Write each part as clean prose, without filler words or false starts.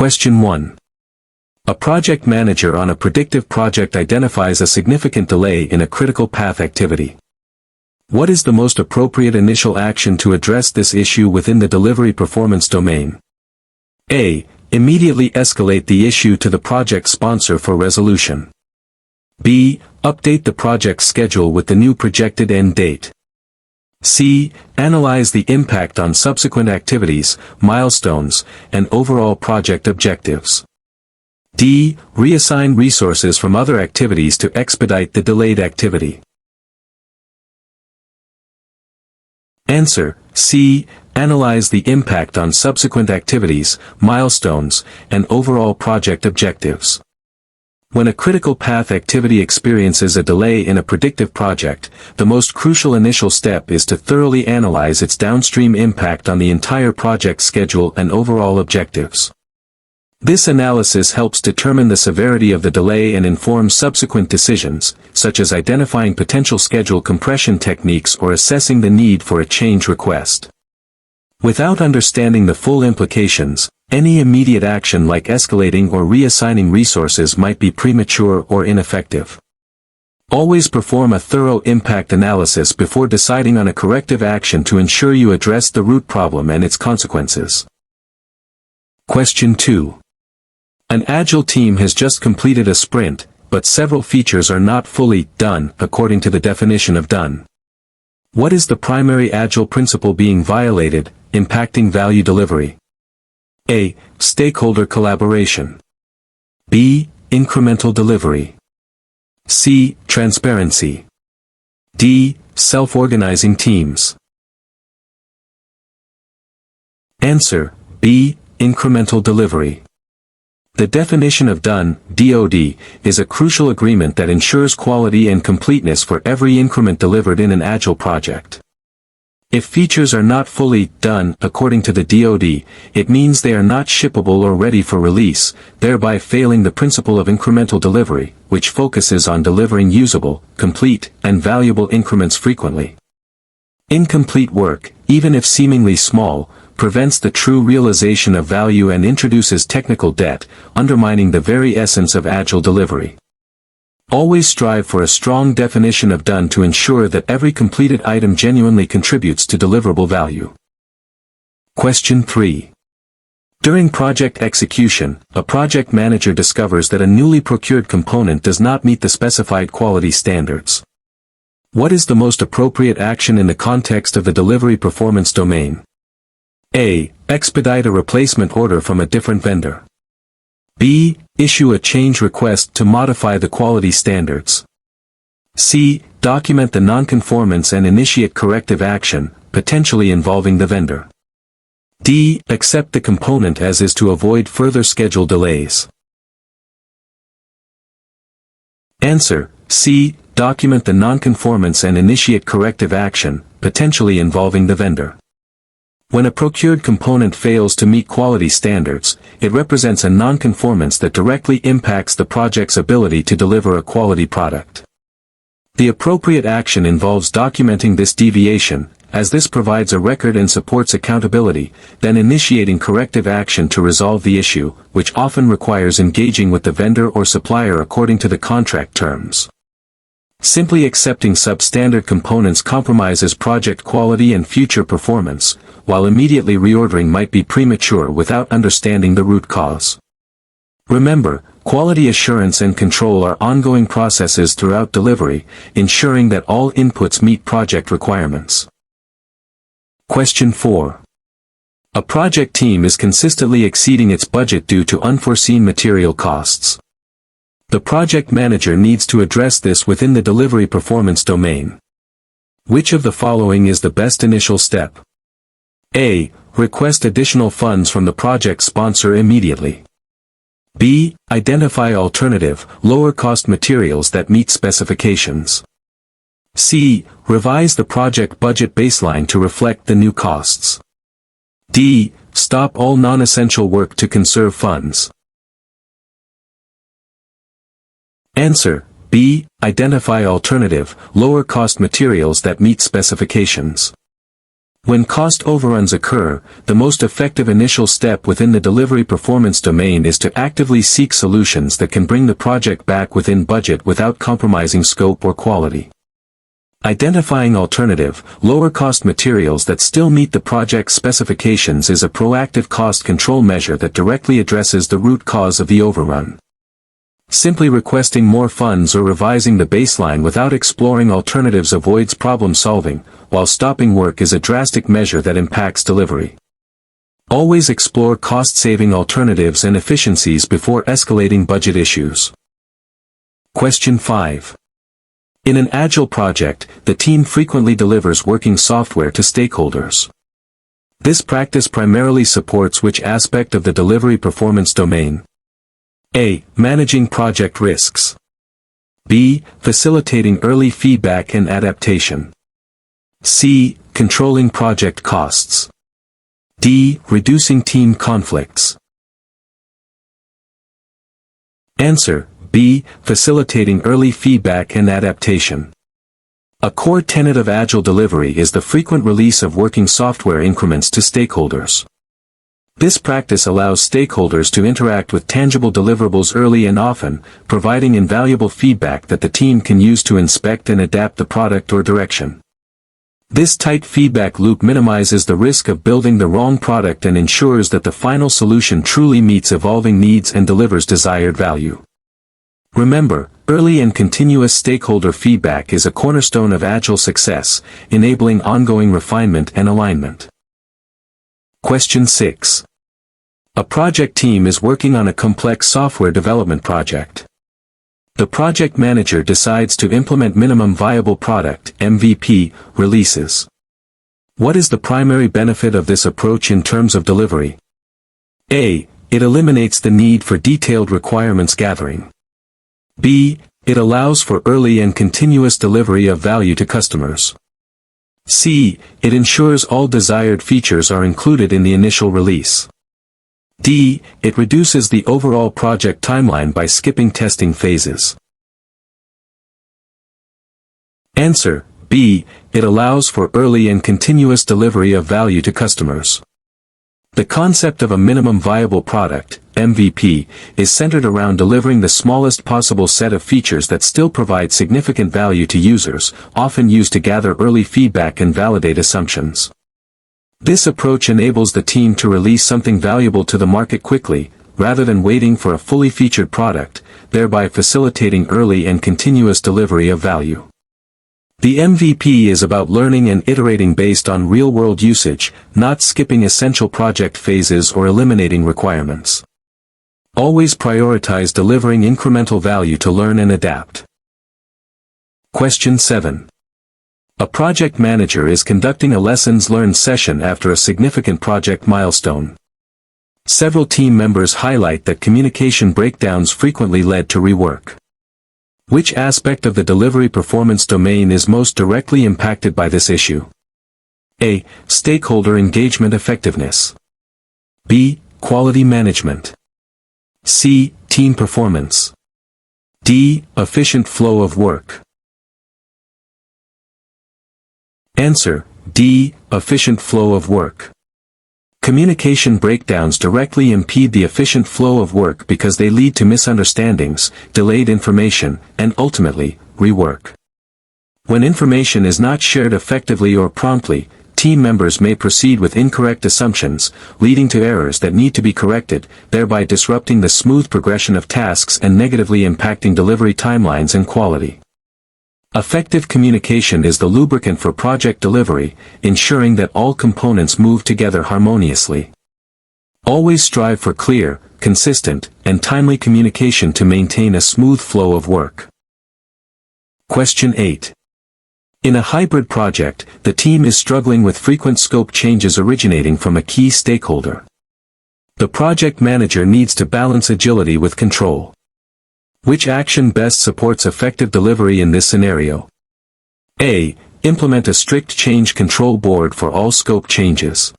Question 1. A project manager on a predictive project identifies a significant delay in a critical path activity. What is the most appropriate initial action to address this issue within the delivery performance domain? A. Immediately escalate the issue to the project sponsor for resolution. B. Update the project schedule with the new projected end date. C. Analyze the impact on subsequent activities, milestones, and overall project objectives. D. Reassign resources from other activities to expedite the delayed activity. Answer: C. Analyze the impact on subsequent activities, milestones, and overall project objectives. When a critical path activity experiences a delay in a predictive project, the most crucial initial step is to thoroughly analyze its downstream impact on the entire project schedule and overall objectives. This analysis helps determine the severity of the delay and informs subsequent decisions, such as identifying potential schedule compression techniques or assessing the need for a change request. Without understanding the full implications, any immediate action like escalating or reassigning resources might be premature or ineffective. Always perform a thorough impact analysis before deciding on a corrective action to ensure you address the root problem and its consequences. Question 2. An Agile team has just completed a sprint, but several features are not fully done according to the definition of done. What is the primary Agile principle being violated, impacting value delivery? A. Stakeholder collaboration. B. Incremental delivery. C. Transparency. D. Self-organizing teams. Answer: B. Incremental delivery. The definition of done, DoD, is a crucial agreement that ensures quality and completeness for every increment delivered in an Agile project. If features are not fully done according to the DoD, it means they are not shippable or ready for release, thereby failing the principle of incremental delivery, which focuses on delivering usable, complete, and valuable increments frequently. Incomplete work, even if seemingly small, prevents the true realization of value and introduces technical debt, undermining the very essence of Agile delivery. Always strive for a strong definition of done to ensure that every completed item genuinely contributes to deliverable value. Question 3. During project execution, a project manager discovers that a newly procured component does not meet the specified quality standards. What is the most appropriate action in the context of the delivery performance domain? A. Expedite a replacement order from a different vendor. B. Issue a change request to modify the quality standards. C. Document the nonconformance and initiate corrective action, potentially involving the vendor. D. Accept the component as is to avoid further schedule delays. Answer: C. Document the nonconformance and initiate corrective action, potentially involving the vendor. When a procured component fails to meet quality standards, it represents a nonconformance that directly impacts the project's ability to deliver a quality product. The appropriate action involves documenting this deviation, as this provides a record and supports accountability, then initiating corrective action to resolve the issue, which often requires engaging with the vendor or supplier according to the contract terms. Simply accepting substandard components compromises project quality and future performance, while immediately reordering might be premature without understanding the root cause. Remember, quality assurance and control are ongoing processes throughout delivery, ensuring that all inputs meet project requirements. Question 4. A project team is consistently exceeding its budget due to unforeseen material costs. The project manager needs to address this within the delivery performance domain. Which of the following is the best initial step? A. Request additional funds from the project sponsor immediately. B. Identify alternative, lower-cost materials that meet specifications. C. Revise the project budget baseline to reflect the new costs. D. Stop all non-essential work to conserve funds. Answer: B. Identify alternative, lower-cost materials that meet specifications. When cost overruns occur, the most effective initial step within the delivery performance domain is to actively seek solutions that can bring the project back within budget without compromising scope or quality. Identifying alternative, lower-cost materials that still meet the project's specifications is a proactive cost control measure that directly addresses the root cause of the overrun. Simply requesting more funds or revising the baseline without exploring alternatives avoids problem solving, while stopping work is a drastic measure that impacts delivery. Always explore cost-saving alternatives and efficiencies before escalating budget issues. Question 5. In an Agile project, the team frequently delivers working software to stakeholders. This practice primarily supports which aspect of the delivery performance domain? A. Managing project risks. B. Facilitating early feedback and adaptation. C. Controlling project costs. D. Reducing team conflicts. Answer: B. Facilitating early feedback and adaptation. A core tenet of Agile delivery is the frequent release of working software increments to stakeholders. This practice allows stakeholders to interact with tangible deliverables early and often, providing invaluable feedback that the team can use to inspect and adapt the product or direction. This tight feedback loop minimizes the risk of building the wrong product and ensures that the final solution truly meets evolving needs and delivers desired value. Remember, early and continuous stakeholder feedback is a cornerstone of Agile success, enabling ongoing refinement and alignment. Question 6. A project team is working on a complex software development project. The project manager decides to implement minimum viable product (MVP) releases. What is the primary benefit of this approach in terms of delivery? A. It eliminates the need for detailed requirements gathering. B. It allows for early and continuous delivery of value to customers. C. It ensures all desired features are included in the initial release. D. It reduces the overall project timeline by skipping testing phases. Answer: B. It allows for early and continuous delivery of value to customers. The concept of a minimum viable product, MVP, is centered around delivering the smallest possible set of features that still provide significant value to users, often used to gather early feedback and validate assumptions. This approach enables the team to release something valuable to the market quickly, rather than waiting for a fully featured product, thereby facilitating early and continuous delivery of value. The MVP is about learning and iterating based on real-world usage, not skipping essential project phases or eliminating requirements. Always prioritize delivering incremental value to learn and adapt. Question 7. A project manager is conducting a lessons learned session after a significant project milestone. Several team members highlight that communication breakdowns frequently led to rework. Which aspect of the delivery performance domain is most directly impacted by this issue? A. Stakeholder engagement effectiveness. B. Quality management. C. Team performance. D. Efficient flow of work. Answer: D. Efficient flow of work. Communication breakdowns directly impede the efficient flow of work because they lead to misunderstandings, delayed information, and ultimately, rework. When information is not shared effectively or promptly, team members may proceed with incorrect assumptions, leading to errors that need to be corrected, thereby disrupting the smooth progression of tasks and negatively impacting delivery timelines and quality. Effective communication is the lubricant for project delivery, ensuring that all components move together harmoniously. Always strive for clear, consistent, and timely communication to maintain a smooth flow of work. Question 8. In a hybrid project, the team is struggling with frequent scope changes originating from a key stakeholder. The project manager needs to balance agility with control. Which action best supports effective delivery in this scenario? A. Implement a strict change control board for all scope changes.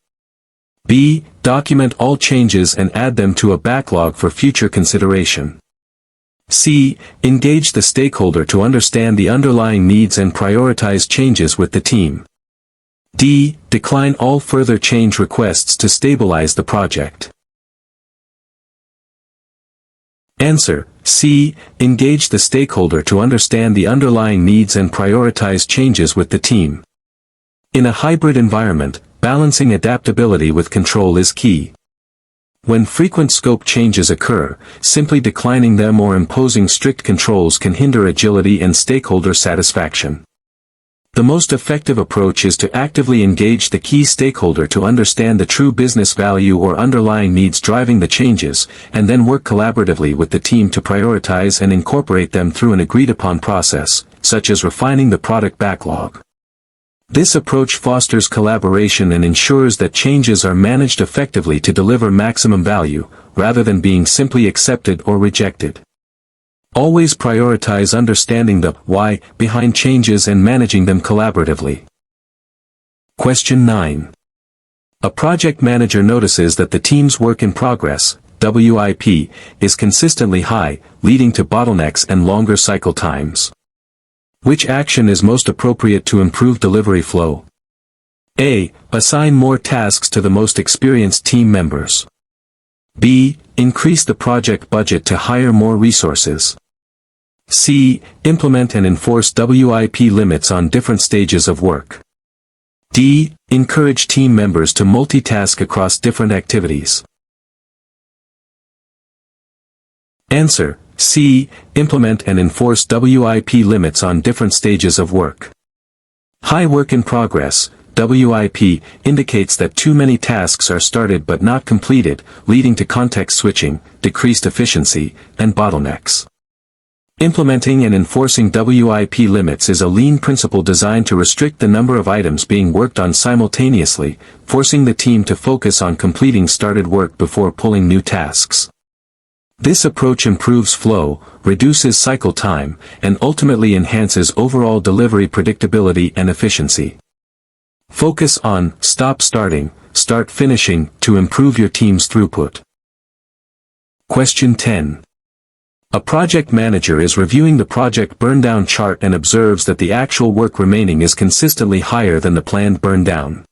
B. Document all changes and add them to a backlog for future consideration. C. Engage the stakeholder to understand the underlying needs and prioritize changes with the team. D. Decline all further change requests to stabilize the project. Answer: C. Engage the stakeholder to understand the underlying needs and prioritize changes with the team. In a hybrid environment, balancing adaptability with control is key. When frequent scope changes occur, simply declining them or imposing strict controls can hinder agility and stakeholder satisfaction. The most effective approach is to actively engage the key stakeholder to understand the true business value or underlying needs driving the changes, and then work collaboratively with the team to prioritize and incorporate them through an agreed-upon process, such as refining the product backlog. This approach fosters collaboration and ensures that changes are managed effectively to deliver maximum value, rather than being simply accepted or rejected. Always prioritize understanding the why behind changes and managing them collaboratively. Question 9. A project manager notices that the team's work in progress, WIP, is consistently high, leading to bottlenecks and longer cycle times. Which action is most appropriate to improve delivery flow? A. Assign more tasks to the most experienced team members. B. Increase the project budget to hire more resources. C. Implement and enforce WIP limits on different stages of work. D. Encourage team members to multitask across different activities. Answer: C. Implement and enforce WIP limits on different stages of work. High work in progress, WIP, indicates that too many tasks are started but not completed, leading to context switching, decreased efficiency, and bottlenecks. Implementing and enforcing WIP limits is a lean principle designed to restrict the number of items being worked on simultaneously, forcing the team to focus on completing started work before pulling new tasks. This approach improves flow, reduces cycle time, and ultimately enhances overall delivery predictability and efficiency. Focus on stop starting, start finishing to improve your team's throughput. Question 10. A project manager is reviewing the project burndown chart and observes that the actual work remaining is consistently higher than the planned burndown.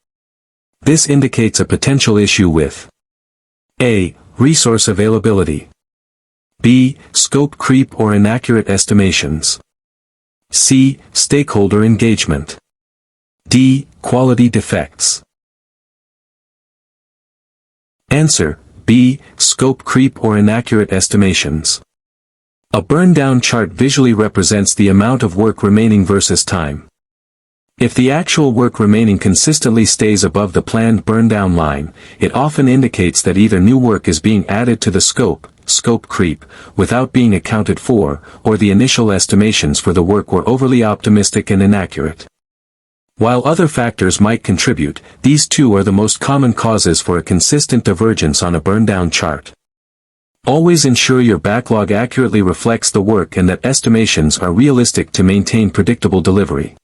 This indicates a potential issue with A. Resource availability. B. Scope creep or inaccurate estimations. C. Stakeholder engagement. D. Quality defects. Answer: B. Scope creep or inaccurate estimations. A burndown chart visually represents the amount of work remaining versus time. If the actual work remaining consistently stays above the planned burndown line, it often indicates that either new work is being added to the scope creep, without being accounted for, or the initial estimations for the work were overly optimistic and inaccurate. While other factors might contribute, these two are the most common causes for a consistent divergence on a burndown chart. Always ensure your backlog accurately reflects the work and that estimations are realistic to maintain predictable delivery.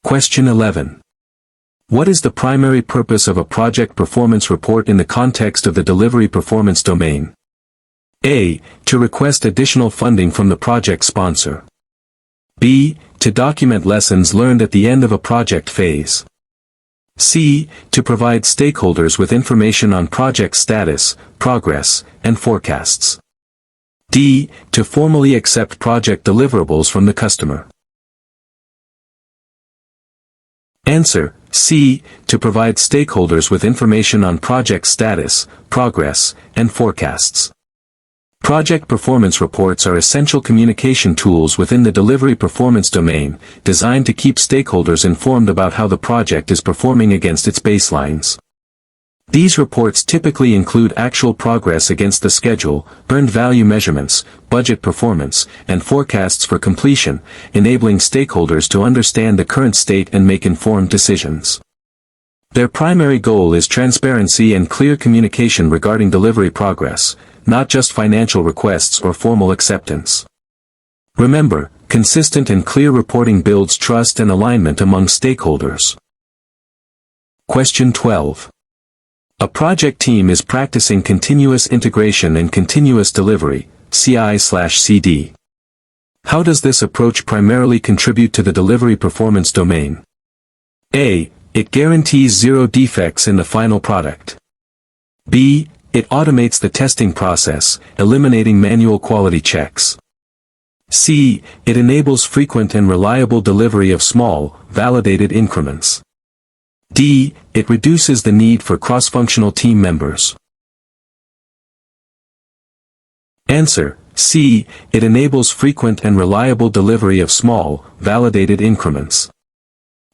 Question 11. What is the primary purpose of a project performance report in the context of the delivery performance domain? A. To request additional funding from the project sponsor. B. To document lessons learned at the end of a project phase. C. To provide stakeholders with information on project status, progress, and forecasts. D. To formally accept project deliverables from the customer. Answer: C. To provide stakeholders with information on project status, progress, and forecasts. Project performance reports are essential communication tools within the delivery performance domain, designed to keep stakeholders informed about how the project is performing against its baselines. These reports typically include actual progress against the schedule, earned value measurements, budget performance, and forecasts for completion, enabling stakeholders to understand the current state and make informed decisions. Their primary goal is transparency and clear communication regarding delivery progress, not just financial requests or formal acceptance. Remember, consistent and clear reporting builds trust and alignment among stakeholders. Question 12. A project team is practicing continuous integration and continuous delivery, CI/CD. How does this approach primarily contribute to the delivery performance domain? A. It guarantees zero defects in the final product. B. It automates the testing process, eliminating manual quality checks. C. It enables frequent and reliable delivery of small, validated increments. D. It reduces the need for cross-functional team members. Answer: C. It enables frequent and reliable delivery of small, validated increments.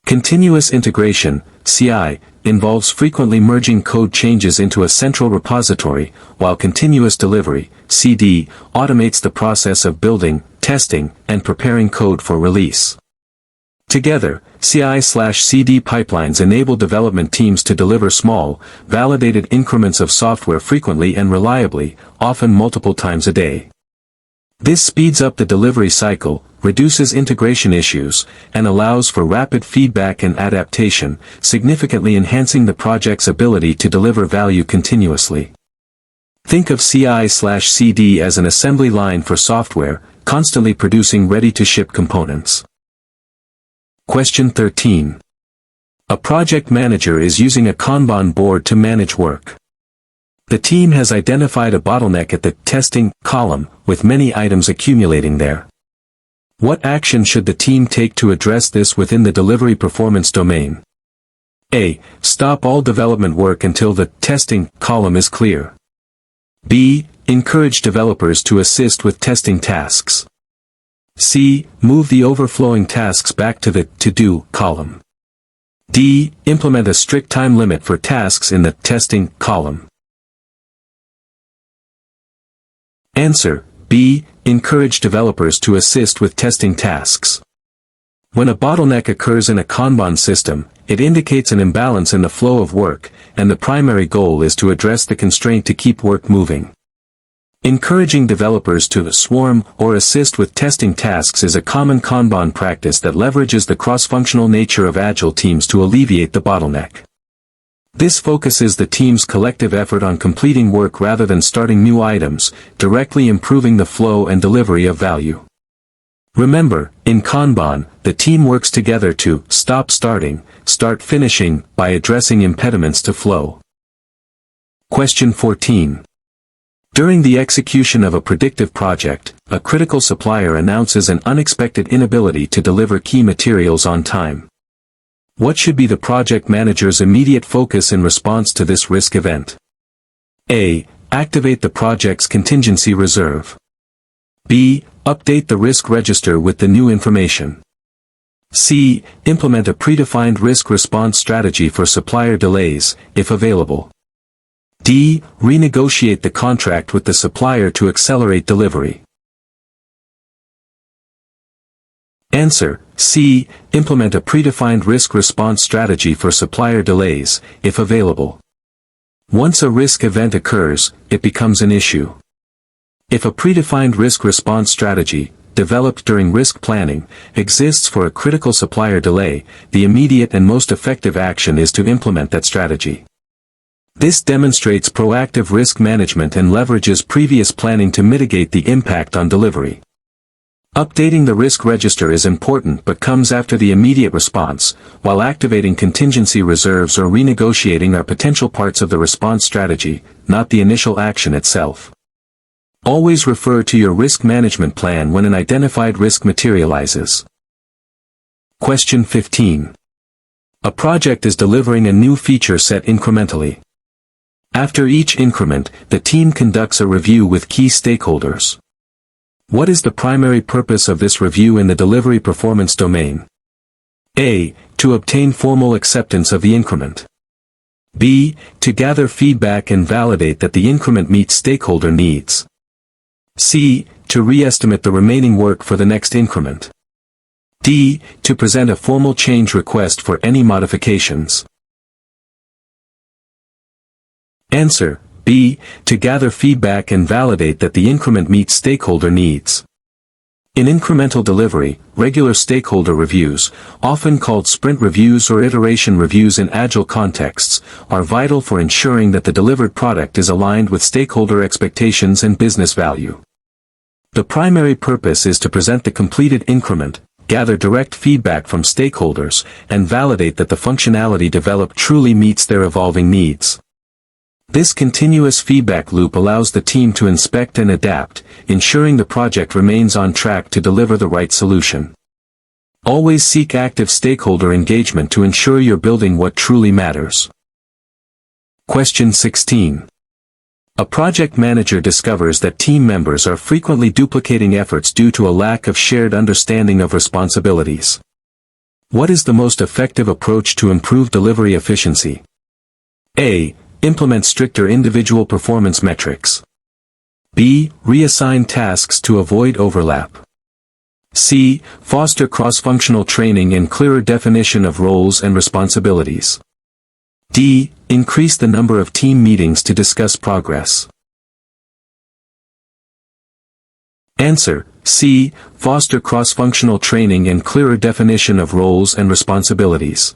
Continuous integration, CI, involves frequently merging code changes into a central repository, while continuous delivery, CD, automates the process of building, testing, and preparing code for release. Together, CI/CD pipelines enable development teams to deliver small, validated increments of software frequently and reliably, often multiple times a day. This speeds up the delivery cycle, reduces integration issues, and allows for rapid feedback and adaptation, significantly enhancing the project's ability to deliver value continuously. Think of CI/CD as an assembly line for software, constantly producing ready-to-ship components. Question 13. A project manager is using a Kanban board to manage work. The team has identified a bottleneck at the testing column, with many items accumulating there. What action should the team take to address this within the delivery performance domain? A. Stop all development work until the testing column is clear. B. Encourage developers to assist with testing tasks. C. Move the overflowing tasks back to the to-do column. D. Implement a strict time limit for tasks in the testing column. Answer: B. Encourage developers to assist with testing tasks. When a bottleneck occurs in a Kanban system, it indicates an imbalance in the flow of work, and the primary goal is to address the constraint to keep work moving. Encouraging developers to swarm or assist with testing tasks is a common Kanban practice that leverages the cross-functional nature of Agile teams to alleviate the bottleneck. This focuses the team's collective effort on completing work rather than starting new items, directly improving the flow and delivery of value. Remember, in Kanban, the team works together to stop starting, start finishing, by addressing impediments to flow. Question 14. During the execution of a predictive project, a critical supplier announces an unexpected inability to deliver key materials on time. What should be the project manager's immediate focus in response to this risk event? A. Activate the project's contingency reserve. B. Update the risk register with the new information. C. Implement a predefined risk response strategy for supplier delays, if available. D. Renegotiate the contract with the supplier to accelerate delivery. Answer: C. Implement a predefined risk response strategy for supplier delays, if available. Once a risk event occurs, it becomes an issue. If a predefined risk response strategy, developed during risk planning, exists for a critical supplier delay, the immediate and most effective action is to implement that strategy. This demonstrates proactive risk management and leverages previous planning to mitigate the impact on delivery. Updating the risk register is important but comes after the immediate response, while activating contingency reserves or renegotiating are potential parts of the response strategy, not the initial action itself. Always refer to your risk management plan when an identified risk materializes. Question 15. A project is delivering a new feature set incrementally. After each increment, the team conducts a review with key stakeholders. What is the primary purpose of this review in the delivery performance domain? A. To obtain formal acceptance of the increment. B. To gather feedback and validate that the increment meets stakeholder needs. C. To re-estimate the remaining work for the next increment. D. To present a formal change request for any modifications. Answer: B. To gather feedback and validate that the increment meets stakeholder needs. In incremental delivery, regular stakeholder reviews, often called sprint reviews or iteration reviews in Agile contexts, are vital for ensuring that the delivered product is aligned with stakeholder expectations and business value. The primary purpose is to present the completed increment, gather direct feedback from stakeholders, and validate that the functionality developed truly meets their evolving needs. This continuous feedback loop allows the team to inspect and adapt, ensuring the project remains on track to deliver the right solution. Always seek active stakeholder engagement to ensure you're building what truly matters. Question 16. A project manager discovers that team members are frequently duplicating efforts due to a lack of shared understanding of responsibilities. What is the most effective approach to improve delivery efficiency? A. Implement stricter individual performance metrics. B. Reassign tasks to avoid overlap. C. Foster cross-functional training and clearer definition of roles and responsibilities. D. Increase the number of team meetings to discuss progress. Answer: C. Foster cross-functional training and clearer definition of roles and responsibilities.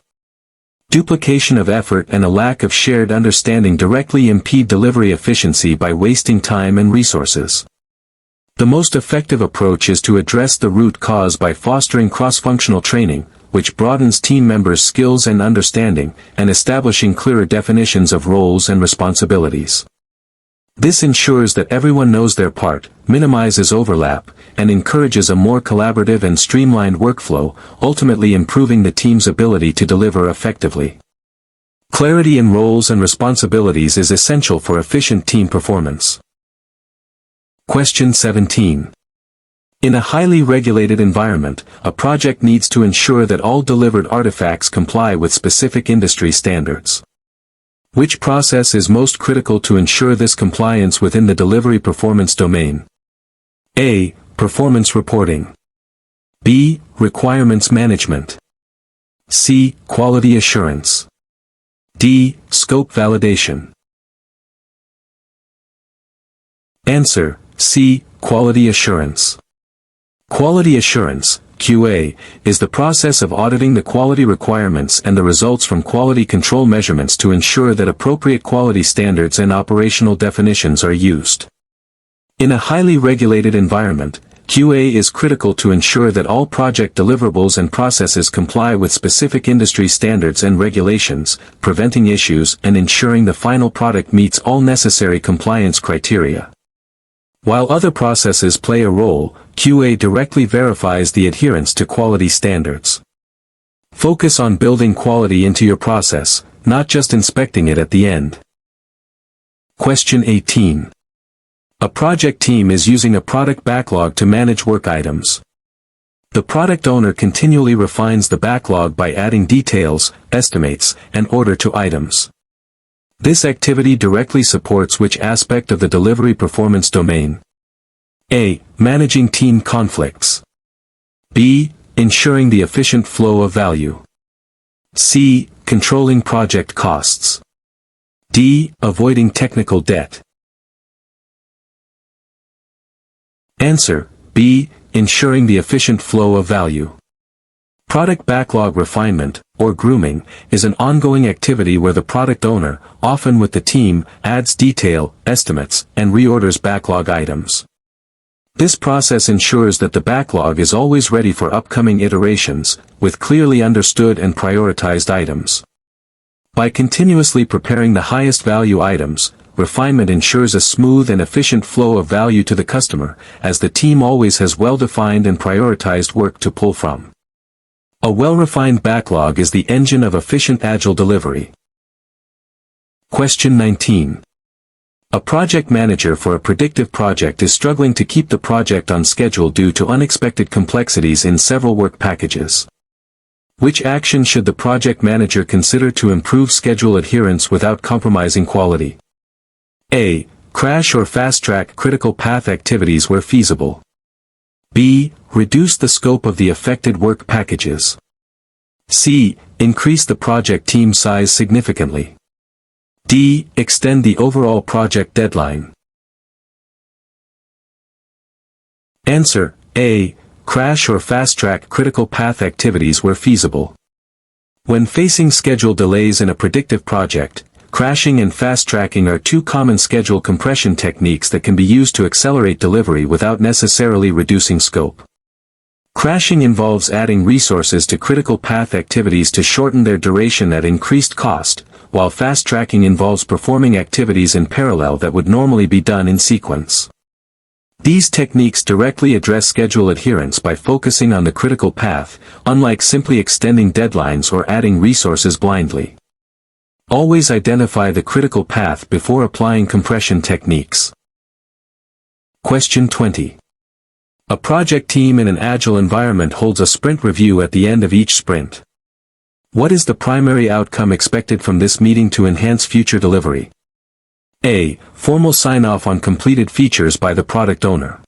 Duplication of effort and a lack of shared understanding directly impede delivery efficiency by wasting time and resources. The most effective approach is to address the root cause by fostering cross-functional training, which broadens team members' skills and understanding, and establishing clearer definitions of roles and responsibilities. This ensures that everyone knows their part, minimizes overlap, and encourages a more collaborative and streamlined workflow, ultimately improving the team's ability to deliver effectively. Clarity in roles and responsibilities is essential for efficient team performance. Question 17. In a highly regulated environment, a project needs to ensure that all delivered artifacts comply with specific industry standards. Which process is most critical to ensure this compliance within the delivery performance domain? A. Performance reporting. B. Requirements management. C. Quality assurance. D. Scope validation. Answer: C. Quality assurance. Quality assurance, QA, is the process of auditing the quality requirements and the results from quality control measurements to ensure that appropriate quality standards and operational definitions are used. In a highly regulated environment, QA is critical to ensure that all project deliverables and processes comply with specific industry standards and regulations, preventing issues and ensuring the final product meets all necessary compliance criteria. While other processes play a role, QA directly verifies the adherence to quality standards. Focus on building quality into your process, not just inspecting it at the end. Question 18. A project team is using a product backlog to manage work items. The product owner continually refines the backlog by adding details, estimates, and order to items. This activity directly supports which aspect of the delivery performance domain? A. Managing team conflicts. B. Ensuring the efficient flow of value. C. Controlling project costs. D. Avoiding technical debt. Answer: B. Ensuring the efficient flow of value. Product backlog refinement, or grooming, is an ongoing activity where the product owner, often with the team, adds detail, estimates, and reorders backlog items. This process ensures that the backlog is always ready for upcoming iterations, with clearly understood and prioritized items. By continuously preparing the highest value items, refinement ensures a smooth and efficient flow of value to the customer, as the team always has well-defined and prioritized work to pull from. A well-refined backlog is the engine of efficient Agile delivery. Question 19. A project manager for a predictive project is struggling to keep the project on schedule due to unexpected complexities in several work packages. Which action should the project manager consider to improve schedule adherence without compromising quality? A. Crash or fast-track critical path activities where feasible. B. Reduce the scope of the affected work packages. C. Increase the project team size significantly. D. Extend the overall project deadline. Answer: A. Crash or fast-track critical path activities where feasible. When facing schedule delays in a predictive project, crashing and fast-tracking are two common schedule compression techniques that can be used to accelerate delivery without necessarily reducing scope. Crashing involves adding resources to critical path activities to shorten their duration at increased cost, while fast-tracking involves performing activities in parallel that would normally be done in sequence. These techniques directly address schedule adherence by focusing on the critical path, unlike simply extending deadlines or adding resources blindly. Always identify the critical path before applying compression techniques. Question 20. A project team in an Agile environment holds a sprint review at the end of each sprint. What is the primary outcome expected from this meeting to enhance future delivery? A. Formal sign-off on completed features by the product owner.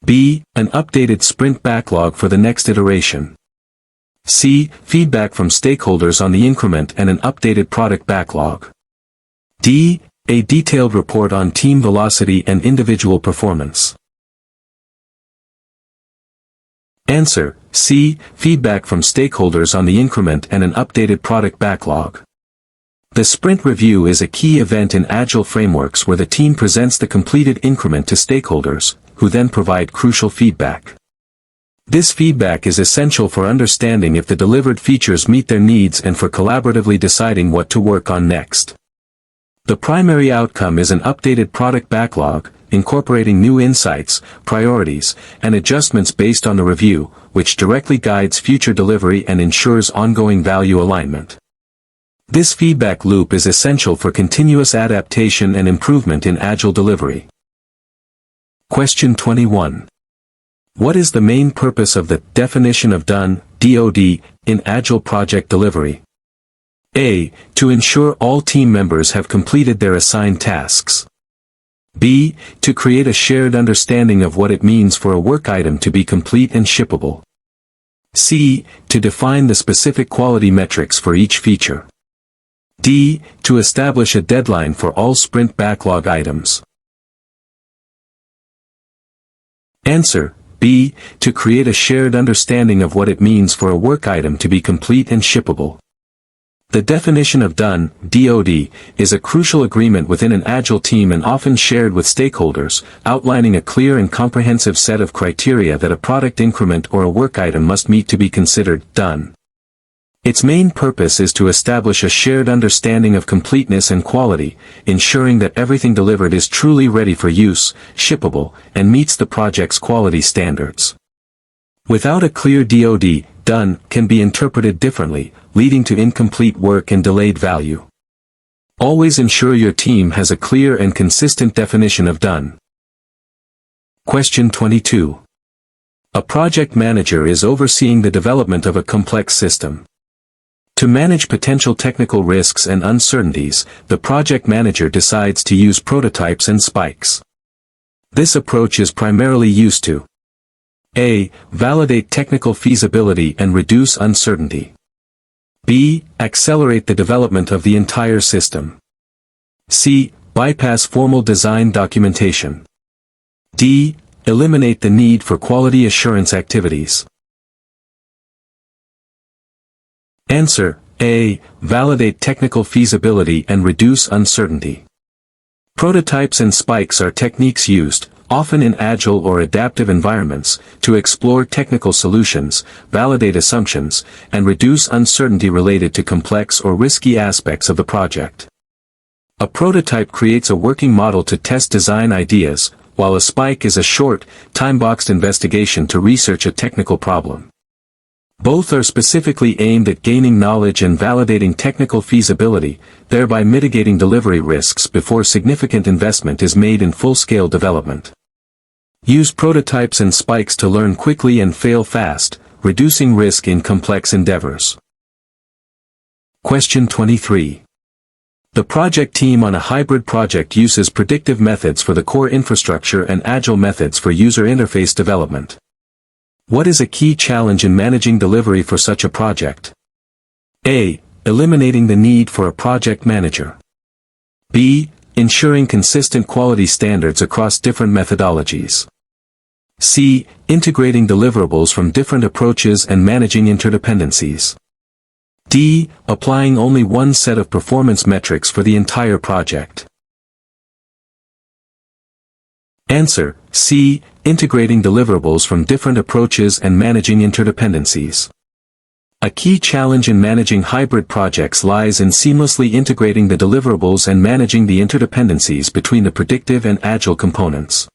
B. An updated sprint backlog for the next iteration. C. Feedback from stakeholders on the increment and an updated product backlog. D. A detailed report on team velocity and individual performance. Answer: C. Feedback from stakeholders on the increment and an updated product backlog. The sprint review is a key event in Agile frameworks where the team presents the completed increment to stakeholders, who then provide crucial feedback. This feedback is essential for understanding if the delivered features meet their needs and for collaboratively deciding what to work on next. The primary outcome is an updated product backlog, incorporating new insights, priorities, and adjustments based on the review, which directly guides future delivery and ensures ongoing value alignment. This feedback loop is essential for continuous adaptation and improvement in Agile delivery. Question 21. What is the main purpose of the definition of done (DoD) in Agile project delivery? A. To ensure all team members have completed their assigned tasks. B. To create a shared understanding of what it means for a work item to be complete and shippable. C. To define the specific quality metrics for each feature. D. To establish a deadline for all sprint backlog items. Answer: B. To create a shared understanding of what it means for a work item to be complete and shippable. The definition of done (DoD) is a crucial agreement within an Agile team and often shared with stakeholders, outlining a clear and comprehensive set of criteria that a product increment or a work item must meet to be considered done. Its main purpose is to establish a shared understanding of completeness and quality, ensuring that everything delivered is truly ready for use, shippable, and meets the project's quality standards. Without a clear DoD, done can be interpreted differently, leading to incomplete work and delayed value. Always ensure your team has a clear and consistent definition of done. Question 22. A project manager is overseeing the development of a complex system. To manage potential technical risks and uncertainties, the project manager decides to use prototypes and spikes. This approach is primarily used to A. Validate technical feasibility and reduce uncertainty. B. Accelerate the development of the entire system. C. Bypass formal design documentation. D. Eliminate the need for quality assurance activities. Answer: A. Validate technical feasibility and reduce uncertainty. Prototypes and spikes are techniques used, often in Agile or adaptive environments, to explore technical solutions, validate assumptions, and reduce uncertainty related to complex or risky aspects of the project. A prototype creates a working model to test design ideas, while a spike is a short, time-boxed investigation to research a technical problem. Both are specifically aimed at gaining knowledge and validating technical feasibility, thereby mitigating delivery risks before significant investment is made in full-scale development. Use prototypes and spikes to learn quickly and fail fast, reducing risk in complex endeavors. Question 23. The project team on a hybrid project uses predictive methods for the core infrastructure and Agile methods for user interface development. What is a key challenge in managing delivery for such a project? A. Eliminating the need for a project manager. B. Ensuring consistent quality standards across different methodologies. C. Integrating deliverables from different approaches and managing interdependencies. D. Applying only one set of performance metrics for the entire project. Answer: C. Integrating deliverables from different approaches and managing interdependencies. A key challenge in managing hybrid projects lies in seamlessly integrating the deliverables and managing the interdependencies between the predictive and agile components.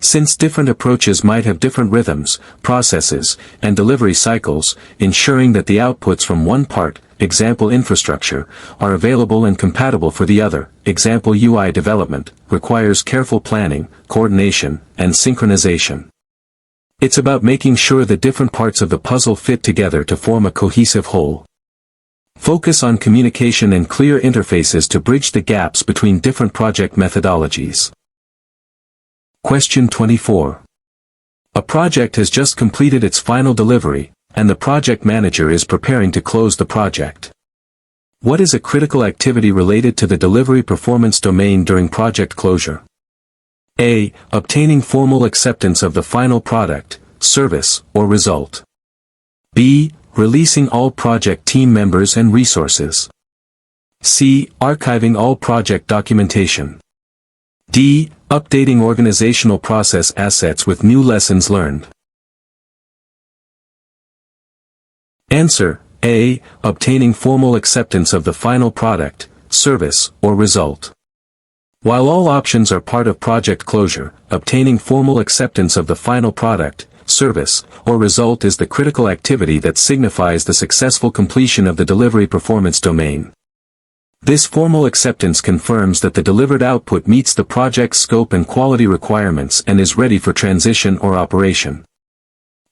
Since different approaches might have different rhythms, processes, and delivery cycles, ensuring that the outputs from one part, example infrastructure, are available and compatible for the other, example UI development, requires careful planning, coordination, and synchronization. It's about making sure the different parts of the puzzle fit together to form a cohesive whole. Focus on communication and clear interfaces to bridge the gaps between different project methodologies. Question 24. A project has just completed its final delivery, and the project manager is preparing to close the project. What is a critical activity related to the delivery performance domain during project closure? A. Obtaining formal acceptance of the final product, service, or result. B. Releasing all project team members and resources. C. Archiving all project documentation. D. Updating organizational process assets with new lessons learned. Answer: A. Obtaining formal acceptance of the final product, service, or result. While all options are part of project closure, obtaining formal acceptance of the final product, service, or result is the critical activity that signifies the successful completion of the delivery performance domain. This formal acceptance confirms that the delivered output meets the project's scope and quality requirements and is ready for transition or operation.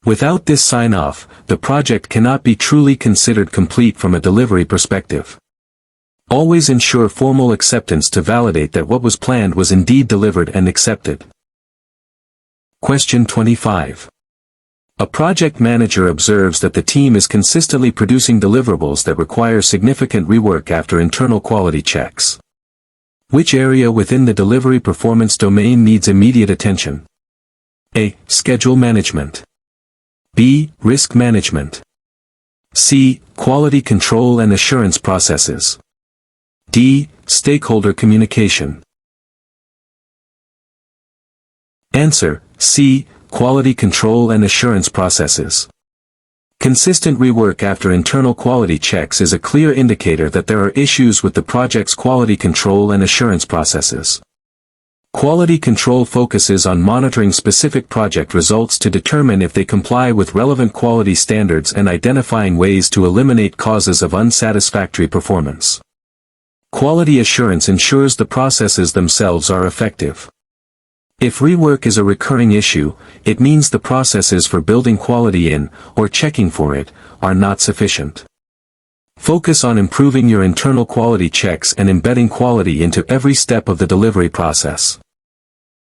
Without this sign-off, the project cannot be truly considered complete from a delivery perspective. Always ensure formal acceptance to validate that what was planned was indeed delivered and accepted. Question 25. A project manager observes that the team is consistently producing deliverables that require significant rework after internal quality checks. Which area within the delivery performance domain needs immediate attention? A. Schedule management. B. Risk management. C. Quality control and assurance processes. D. Stakeholder communication. Answer: C. Quality control and assurance processes. Consistent rework after internal quality checks is a clear indicator that there are issues with the project's quality control and assurance processes. Quality control focuses on monitoring specific project results to determine if they comply with relevant quality standards and identifying ways to eliminate causes of unsatisfactory performance. Quality assurance ensures the processes themselves are effective. If rework is a recurring issue, it means the processes for building quality in, or checking for it, are not sufficient. Focus on improving your internal quality checks and embedding quality into every step of the delivery process.